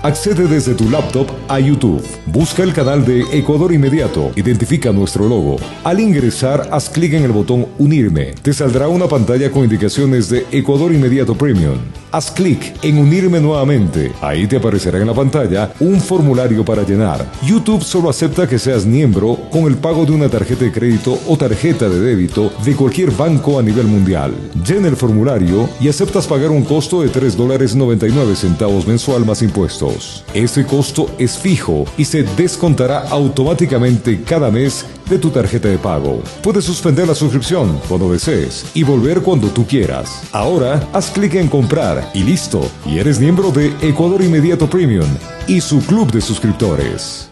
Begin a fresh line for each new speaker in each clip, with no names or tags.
Accede desde tu laptop a YouTube. Busca el canal de Ecuador Inmediato. Identifica nuestro logo. Al ingresar, haz clic en el botón Unirme. Te saldrá una pantalla con indicaciones de Ecuador Inmediato Premium. Haz clic en Unirme nuevamente. Ahí te aparecerá en la pantalla un formulario para llenar. YouTube solo acepta que seas miembro con el pago de una tarjeta de crédito o tarjeta de débito de cualquier banco a nivel mundial. Llena el formulario y aceptas pagar un costo de $3.99 mensual más impuestos. Este costo es fijo y se descontará automáticamente cada mes de tu tarjeta de pago. Puedes suspender la suscripción cuando desees y volver cuando tú quieras. Ahora haz clic en comprar y listo, y eres miembro de Ecuador Inmediato Premium y su club de suscriptores.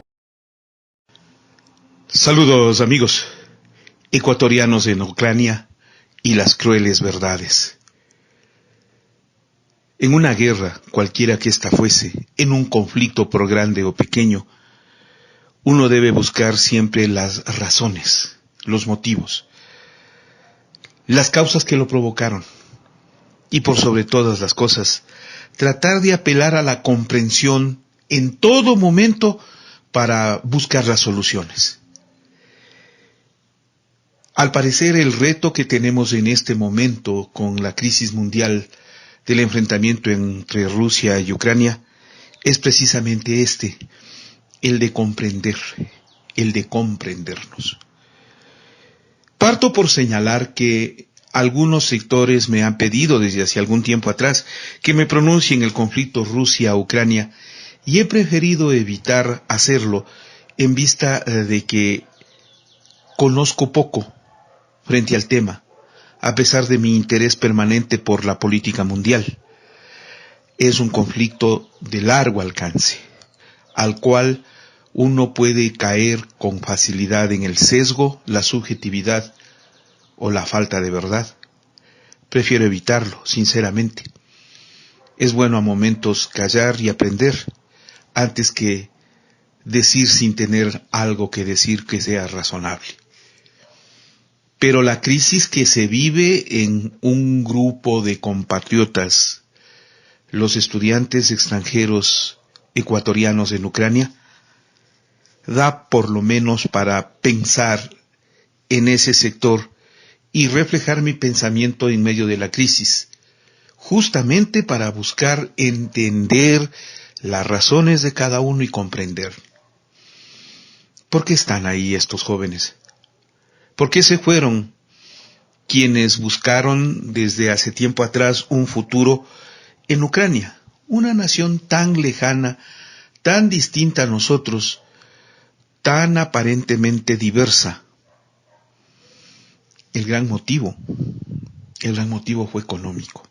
Saludos amigos, ecuatorianos en Ucrania y las crueles verdades. En una guerra, cualquiera que ésta fuese, en un conflicto por grande o pequeño, uno debe buscar siempre las razones, los motivos, las causas que lo provocaron y por sobre todas las cosas, tratar de apelar a la comprensión en todo momento para buscar las soluciones. Al parecer, el reto que tenemos en este momento con la crisis mundial del enfrentamiento entre Rusia y Ucrania es precisamente el de comprender, el de comprendernos. Parto por señalar que algunos sectores me han pedido desde hace algún tiempo atrás que me pronuncie en el conflicto Rusia-Ucrania y he preferido evitar hacerlo en vista de que conozco poco frente al tema, a pesar de mi interés permanente por la política mundial. Es un conflicto de largo alcance, al cual uno puede caer con facilidad en el sesgo, la subjetividad o la falta de verdad. Prefiero evitarlo, sinceramente. Es bueno a momentos callar y aprender, antes que decir sin tener algo que decir que sea razonable. Pero la crisis que se vive en un grupo de compatriotas, los estudiantes extranjeros ecuatorianos en Ucrania, da por lo menos para pensar en ese sector y reflejar mi pensamiento en medio de la crisis, justamente para buscar entender las razones de cada uno y comprender. ¿Por qué están ahí estos jóvenes? ¿Por qué se fueron quienes buscaron desde hace tiempo atrás un futuro en Ucrania, una nación tan lejana, tan distinta a nosotros, tan aparentemente diversa? El gran motivo fue económico.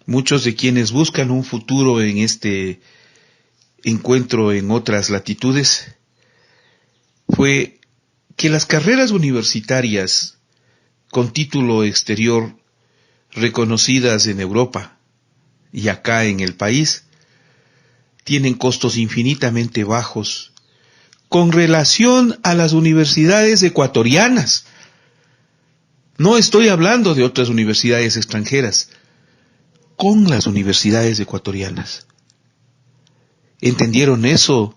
Muchos de quienes buscan un futuro en este encuentro en otras latitudes fue que las carreras universitarias con título exterior reconocidas en Europa y acá en el país tienen costos infinitamente bajos con relación a las universidades ecuatorianas. No estoy hablando de otras universidades extranjeras, con las universidades ecuatorianas. ¿Entendieron eso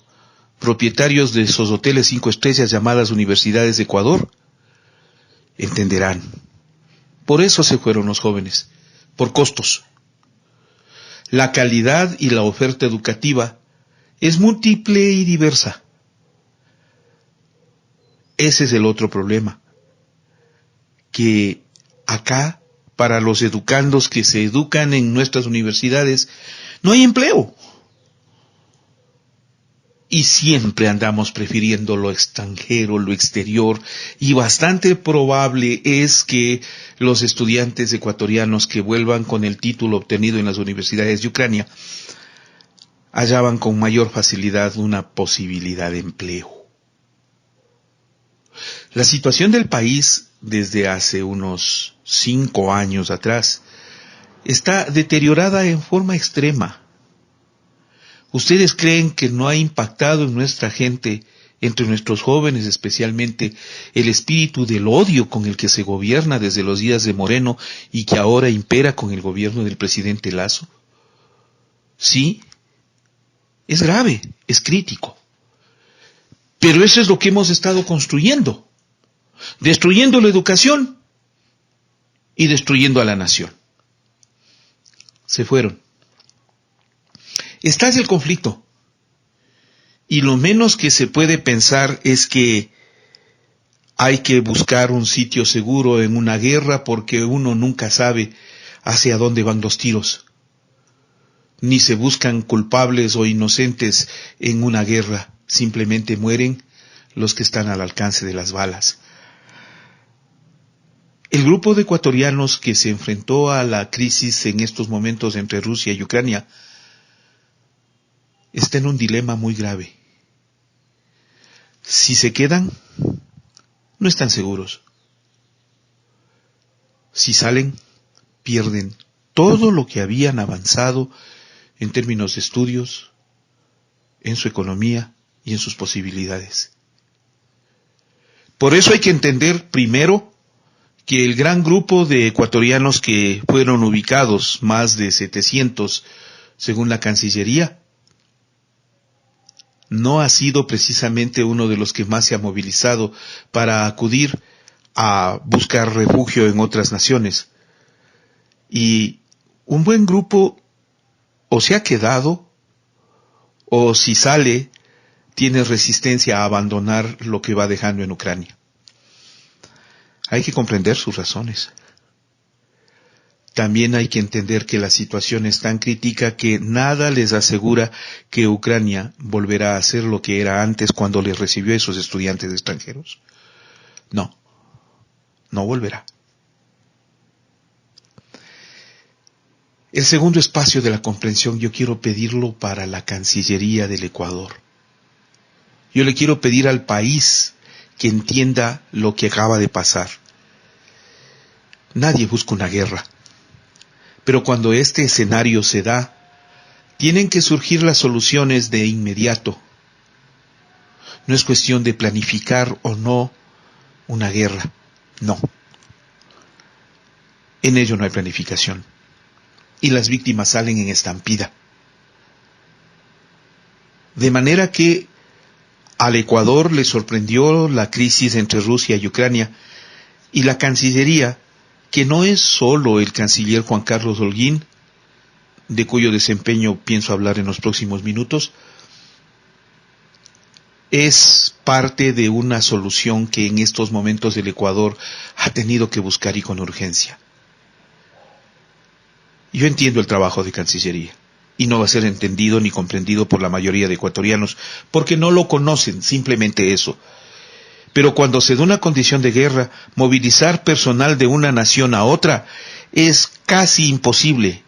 propietarios de esos hoteles 5 estrellas llamadas Universidades de Ecuador? Entenderán. Por eso se fueron los jóvenes, por costos. La calidad y la oferta educativa es múltiple y diversa. Ese es el otro problema, que acá, para los educandos que se educan en nuestras universidades, no hay empleo. Y siempre andamos prefiriendo lo extranjero, lo exterior, y bastante probable es que los estudiantes ecuatorianos que vuelvan con el título obtenido en las universidades de Ucrania hallaban con mayor facilidad una posibilidad de empleo. La situación del país desde hace unos 5 años atrás está deteriorada en forma extrema. ¿Ustedes creen que no ha impactado en nuestra gente, entre nuestros jóvenes especialmente, el espíritu del odio con el que se gobierna desde los días de Moreno y que ahora impera con el gobierno del presidente Lasso? Sí, Es grave, es crítico. Pero eso es lo que hemos estado construyendo, destruyendo la educación y destruyendo a la nación. Se fueron. Estalla el conflicto. Y lo menos que se puede pensar es que hay que buscar un sitio seguro en una guerra, porque uno nunca sabe hacia dónde van los tiros. Ni se buscan culpables o inocentes en una guerra. Simplemente mueren los que están al alcance de las balas. El grupo de ecuatorianos que se enfrentó a la crisis en estos momentos entre Rusia y Ucrania está en un dilema muy grave. Si se quedan, no están seguros. Si salen, pierden todo lo que habían avanzado en términos de estudios, en su economía y en sus posibilidades. Por eso hay que entender primero que el gran grupo de ecuatorianos que fueron ubicados, más de 700 según la Cancillería, no ha sido precisamente uno de los que más se ha movilizado para acudir a buscar refugio en otras naciones. Y un buen grupo o se ha quedado, o si sale, tiene resistencia a abandonar lo que va dejando en Ucrania. Hay que comprender sus razones. También hay que entender que la situación es tan crítica que nada les asegura que Ucrania volverá a ser lo que era antes cuando les recibió a esos estudiantes extranjeros. No volverá. El segundo espacio de la comprensión yo quiero pedirlo para la Cancillería del Ecuador. Yo le quiero pedir al país que entienda lo que acaba de pasar. Nadie busca una guerra. Pero cuando este escenario se da, tienen que surgir las soluciones de inmediato. No es cuestión de planificar o no una guerra. No. En ello no hay planificación. Y las víctimas salen en estampida. De manera que al Ecuador le sorprendió la crisis entre Rusia y Ucrania, y la Cancillería, que no es solo el canciller Juan Carlos Holguín, de cuyo desempeño pienso hablar en los próximos minutos, es parte de una solución que en estos momentos el Ecuador ha tenido que buscar y con urgencia. Yo entiendo el trabajo de Cancillería, y no va a ser entendido ni comprendido por la mayoría de ecuatorianos, porque no lo conocen, simplemente eso. Pero cuando se da una condición de guerra, movilizar personal de una nación a otra es casi imposible.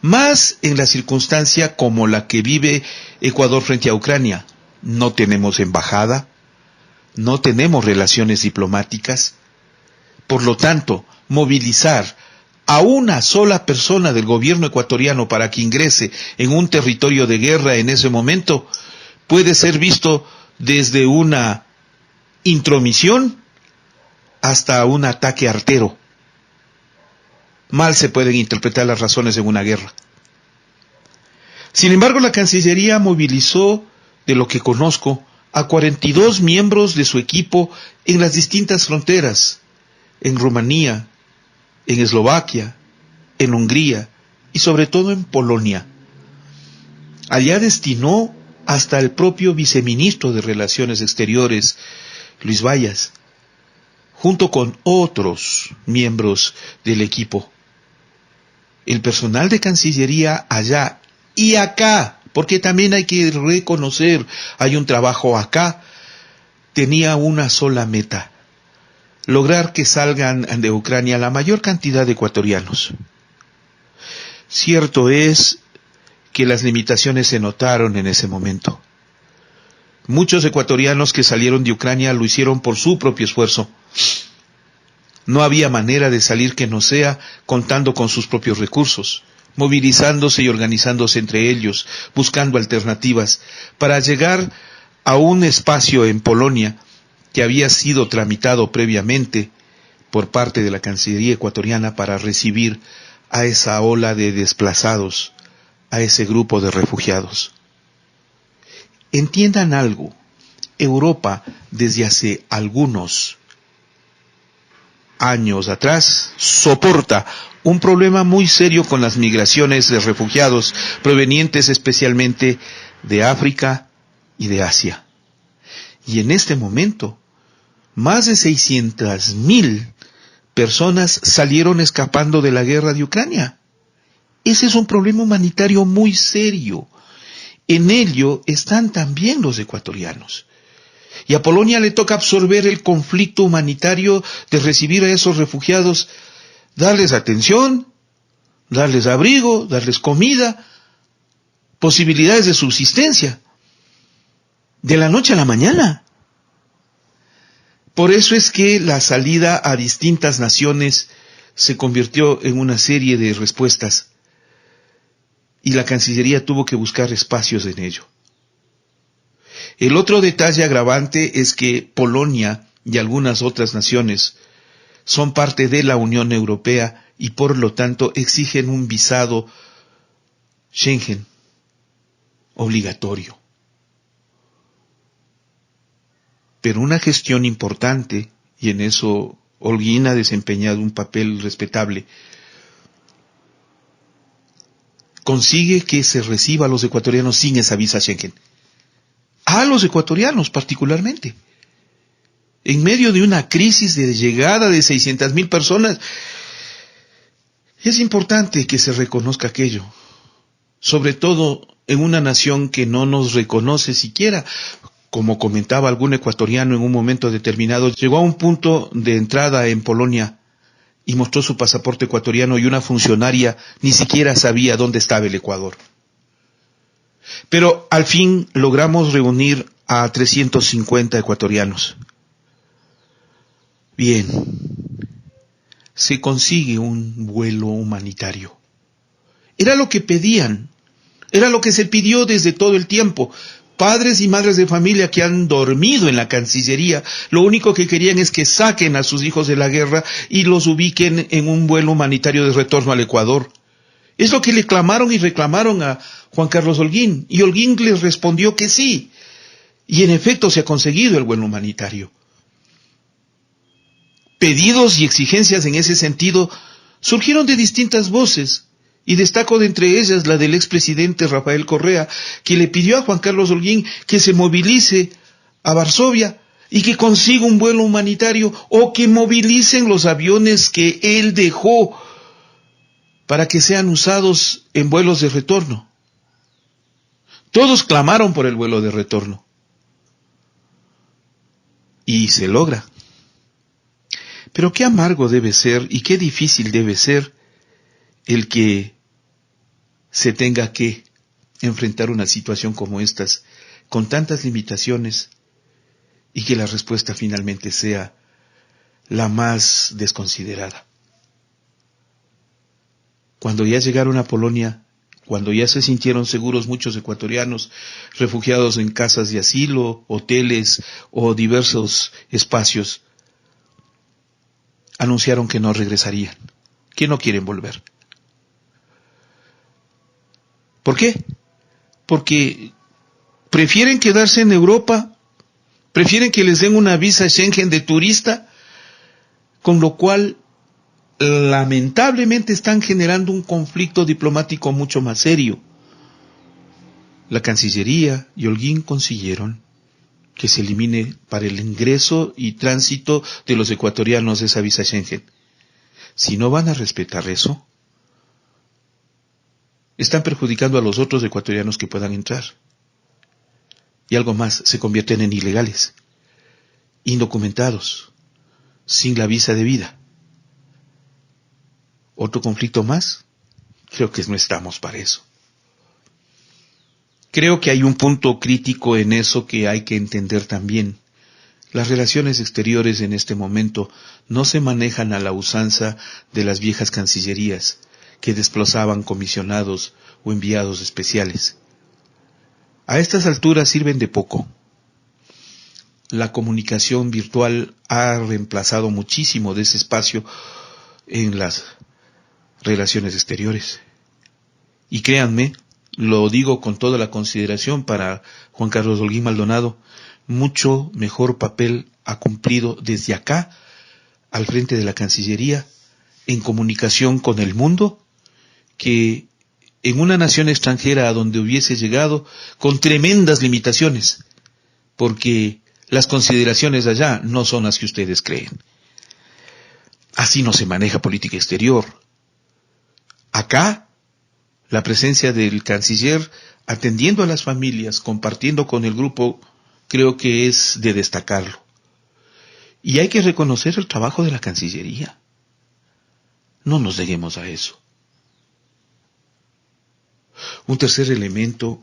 Más en la circunstancia como la que vive Ecuador frente a Ucrania. No tenemos embajada, no tenemos relaciones diplomáticas. Por lo tanto, movilizar a una sola persona del gobierno ecuatoriano para que ingrese en un territorio de guerra en ese momento puede ser visto desde una intromisión hasta un ataque artero. Mal se pueden interpretar las razones en una guerra. Sin embargo, la Cancillería movilizó, de lo que conozco, a 42 miembros de su equipo en las distintas fronteras, en Rumanía, en Eslovaquia, en Hungría y sobre todo en Polonia. Allá destinó hasta el propio viceministro de Relaciones Exteriores, Luis Vallas, junto con otros miembros del equipo. El personal de Cancillería allá y acá, porque también hay que reconocer, hay un trabajo acá, tenía una sola meta: lograr que salgan de Ucrania la mayor cantidad de ecuatorianos. Cierto es que las limitaciones se notaron en ese momento. Muchos ecuatorianos que salieron de Ucrania lo hicieron por su propio esfuerzo. No había manera de salir que no sea contando con sus propios recursos, movilizándose y organizándose entre ellos, buscando alternativas para llegar a un espacio en Polonia que había sido tramitado previamente por parte de la Cancillería ecuatoriana para recibir a esa ola de desplazados, a ese grupo de refugiados. Entiendan algo, Europa desde hace algunos años atrás soporta un problema muy serio con las migraciones de refugiados provenientes especialmente de África y de Asia. Y en este momento, más de 600,000 personas salieron escapando de la guerra de Ucrania. Ese es un problema humanitario muy serio. En ello están también los ecuatorianos. Y a Polonia le toca absorber el conflicto humanitario de recibir a esos refugiados, darles atención, darles abrigo, darles comida, posibilidades de subsistencia, de la noche a la mañana. Por eso es que la salida a distintas naciones se convirtió en una serie de respuestas y la Cancillería tuvo que buscar espacios en ello. El otro detalle agravante es que Polonia y algunas otras naciones son parte de la Unión Europea y por lo tanto exigen un visado Schengen obligatorio. Pero una gestión importante, y en eso Holguín ha desempeñado un papel respetable, consigue que se reciba a los ecuatorianos sin esa visa Schengen. A los ecuatorianos particularmente. En medio de una crisis de llegada de 600,000 personas, es importante que se reconozca aquello. Sobre todo en una nación que no nos reconoce siquiera. Como comentaba algún ecuatoriano en un momento determinado, llegó a un punto de entrada en Polonia y mostró su pasaporte ecuatoriano y una funcionaria ni siquiera sabía dónde estaba el Ecuador. Pero al fin logramos reunir a 350 ecuatorianos. Bien, se consigue un vuelo humanitario. Era lo que pedían, era lo que se pidió desde todo el tiempo. Padres y madres de familia que han dormido en la Cancillería, lo único que querían es que saquen a sus hijos de la guerra y los ubiquen en un vuelo humanitario de retorno al Ecuador. Es lo que le clamaron y reclamaron a Juan Carlos Holguín, y Holguín les respondió que sí. Y en efecto se ha conseguido el vuelo humanitario. Pedidos y exigencias en ese sentido surgieron de distintas voces. Y destaco de entre ellas la del expresidente Rafael Correa, que le pidió a Juan Carlos Holguín que se movilice a Varsovia y que consiga un vuelo humanitario o que movilicen los aviones que él dejó para que sean usados en vuelos de retorno. Todos clamaron por el vuelo de retorno. Y se logra. Pero qué amargo debe ser y qué difícil debe ser el que se tenga que enfrentar una situación como estas, con tantas limitaciones, y que la respuesta finalmente sea la más desconsiderada. Cuando ya llegaron a Polonia, cuando ya se sintieron seguros muchos ecuatorianos, refugiados en casas de asilo, hoteles o diversos espacios, anunciaron que no regresarían, que no quieren volver. ¿Por qué? Porque prefieren quedarse en Europa, prefieren que les den una visa Schengen de turista, con lo cual lamentablemente están generando un conflicto diplomático mucho más serio. La Cancillería y Holguín consiguieron que se elimine para el ingreso y tránsito de los ecuatorianos esa visa Schengen. Si no van a respetar eso, están perjudicando a los otros ecuatorianos que puedan entrar. Y algo más, se convierten en ilegales, indocumentados, sin la visa de vida. ¿Otro conflicto más? Creo que no estamos para eso. Creo que hay un punto crítico en eso que hay que entender también. Las relaciones exteriores en este momento no se manejan a la usanza de las viejas cancillerías, que desplazaban comisionados o enviados especiales. A estas alturas sirven de poco. La comunicación virtual ha reemplazado muchísimo de ese espacio en las relaciones exteriores. Y créanme, lo digo con toda la consideración para Juan Carlos Holguín Maldonado, mucho mejor papel ha cumplido desde acá, al frente de la Cancillería, en comunicación con el mundo, que en una nación extranjera a donde hubiese llegado con tremendas limitaciones, porque las consideraciones allá no son las que ustedes creen. Así no se maneja política exterior. Acá, la presencia del canciller atendiendo a las familias, compartiendo con el grupo, creo que es de destacarlo. Y hay que reconocer el trabajo de la Cancillería. No nos neguemos a eso. Un tercer elemento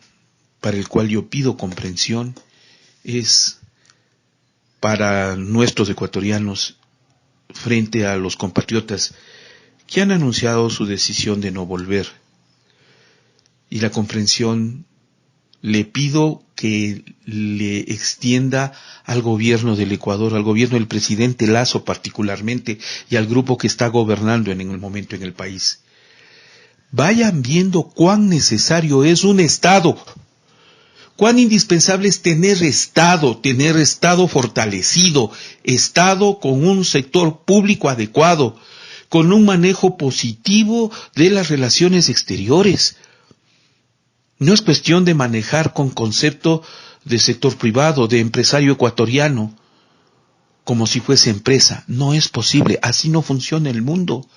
para el cual yo pido comprensión es para nuestros ecuatorianos frente a los compatriotas que han anunciado su decisión de no volver. Y la comprensión le pido que le extienda al gobierno del Ecuador, al gobierno del presidente Lasso particularmente, y al grupo que está gobernando en el momento en el país. Vayan viendo cuán necesario es un Estado, cuán indispensable es tener Estado fortalecido, Estado con un sector público adecuado, con un manejo positivo de las relaciones exteriores. No es cuestión de manejar con concepto de sector privado, de empresario ecuatoriano, como si fuese empresa. No es posible, así no funciona el mundo.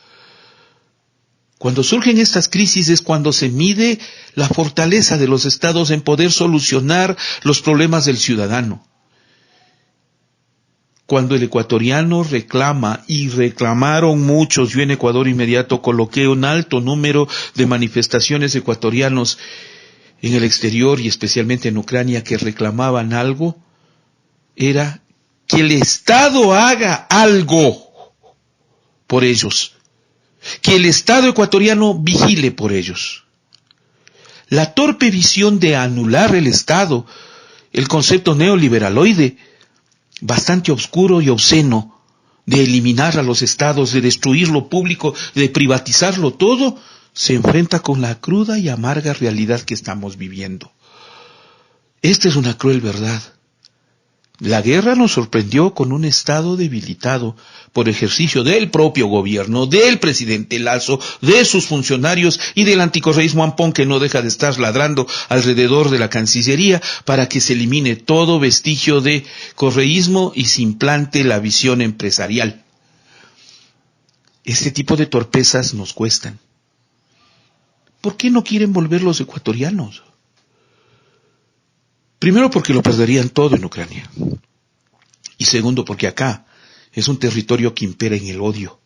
Cuando surgen estas crisis es cuando se mide la fortaleza de los estados en poder solucionar los problemas del ciudadano. Cuando el ecuatoriano reclama, y reclamaron muchos, yo en Ecuador Inmediato coloqué un alto número de manifestaciones de ecuatorianos en el exterior y especialmente en Ucrania que reclamaban algo, era que el Estado haga algo por ellos, que el Estado ecuatoriano vigile por ellos. La torpe visión de anular el Estado, el concepto neoliberaloide, bastante oscuro y obsceno, de eliminar a los estados, de destruir lo público, de privatizarlo todo, se enfrenta con la cruda y amarga realidad que estamos viviendo. Esta es una cruel verdad. La guerra nos sorprendió con un Estado debilitado por ejercicio del propio gobierno, del presidente Lasso, de sus funcionarios y del anticorreísmo ampón que no deja de estar ladrando alrededor de la Cancillería para que se elimine todo vestigio de correísmo y se implante la visión empresarial. Este tipo de torpezas nos cuestan. ¿Por qué no quieren volver los ecuatorianos? Primero porque lo perderían todo en Ucrania. Y segundo porque acá es un territorio que impera en el odio.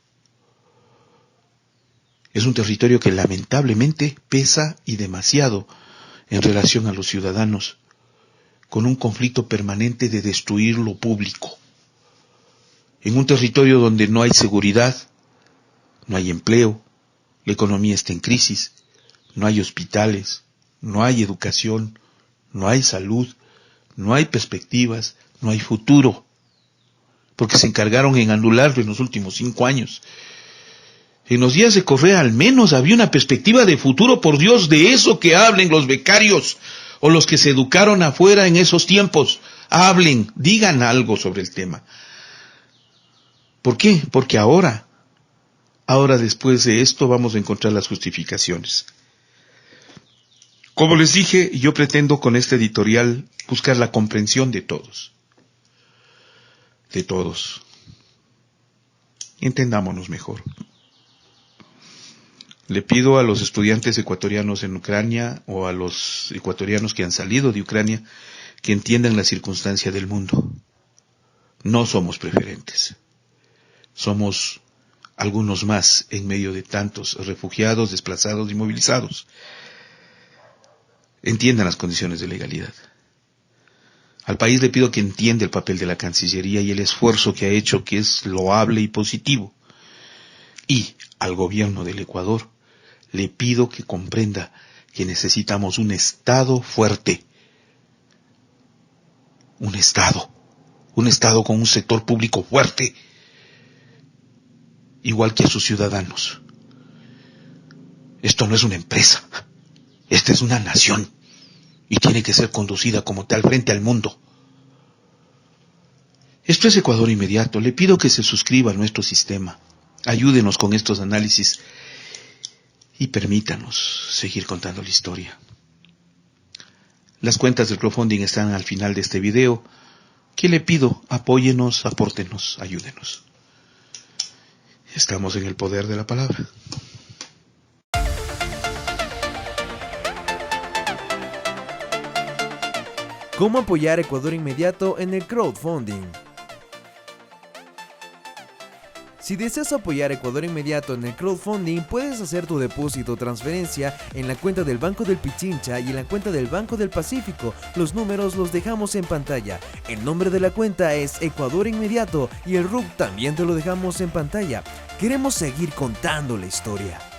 Es un territorio que lamentablemente pesa y demasiado en relación a los ciudadanos, con un conflicto permanente de destruir lo público. En un territorio donde no hay seguridad, no hay empleo, la economía está en crisis, no hay hospitales, no hay educación, no hay salud, no hay perspectivas, no hay futuro, porque se encargaron en anularlo en los últimos 5 años. En los días de Correa al menos había una perspectiva de futuro, por Dios, de eso que hablen los becarios o los que se educaron afuera en esos tiempos. Hablen, digan algo sobre el tema. ¿Por qué? Porque ahora después de esto vamos a encontrar las justificaciones. Como les dije, yo pretendo con este editorial buscar la comprensión de todos. De todos. Entendámonos mejor. Le pido a los estudiantes ecuatorianos en Ucrania o a los ecuatorianos que han salido de Ucrania que entiendan la circunstancia del mundo. No somos preferentes. Somos algunos más en medio de tantos refugiados, desplazados y movilizados. Entiendan las condiciones de legalidad. Al país le pido que entienda el papel de la Cancillería y el esfuerzo que ha hecho, que es loable y positivo. Y al gobierno del Ecuador le pido que comprenda que necesitamos un Estado fuerte. Un Estado con un sector público fuerte, igual que a sus ciudadanos. Esto no es una empresa. Esta es una nación y tiene que ser conducida como tal frente al mundo. Esto es Ecuador Inmediato. Le pido que se suscriba a nuestro sistema. Ayúdenos con estos análisis y permítanos seguir contando la historia. Las cuentas del crowdfunding están al final de este video. ¿Qué le pido? Apóyenos, apórtenos, ayúdenos. Estamos en el poder de la palabra.
¿Cómo apoyar Ecuador Inmediato en el crowdfunding? Si deseas apoyar Ecuador Inmediato en el crowdfunding, puedes hacer tu depósito o transferencia en la cuenta del Banco del Pichincha y en la cuenta del Banco del Pacífico. Los números los dejamos en pantalla. El nombre de la cuenta es Ecuador Inmediato y el RUC también te lo dejamos en pantalla. Queremos seguir contando la historia.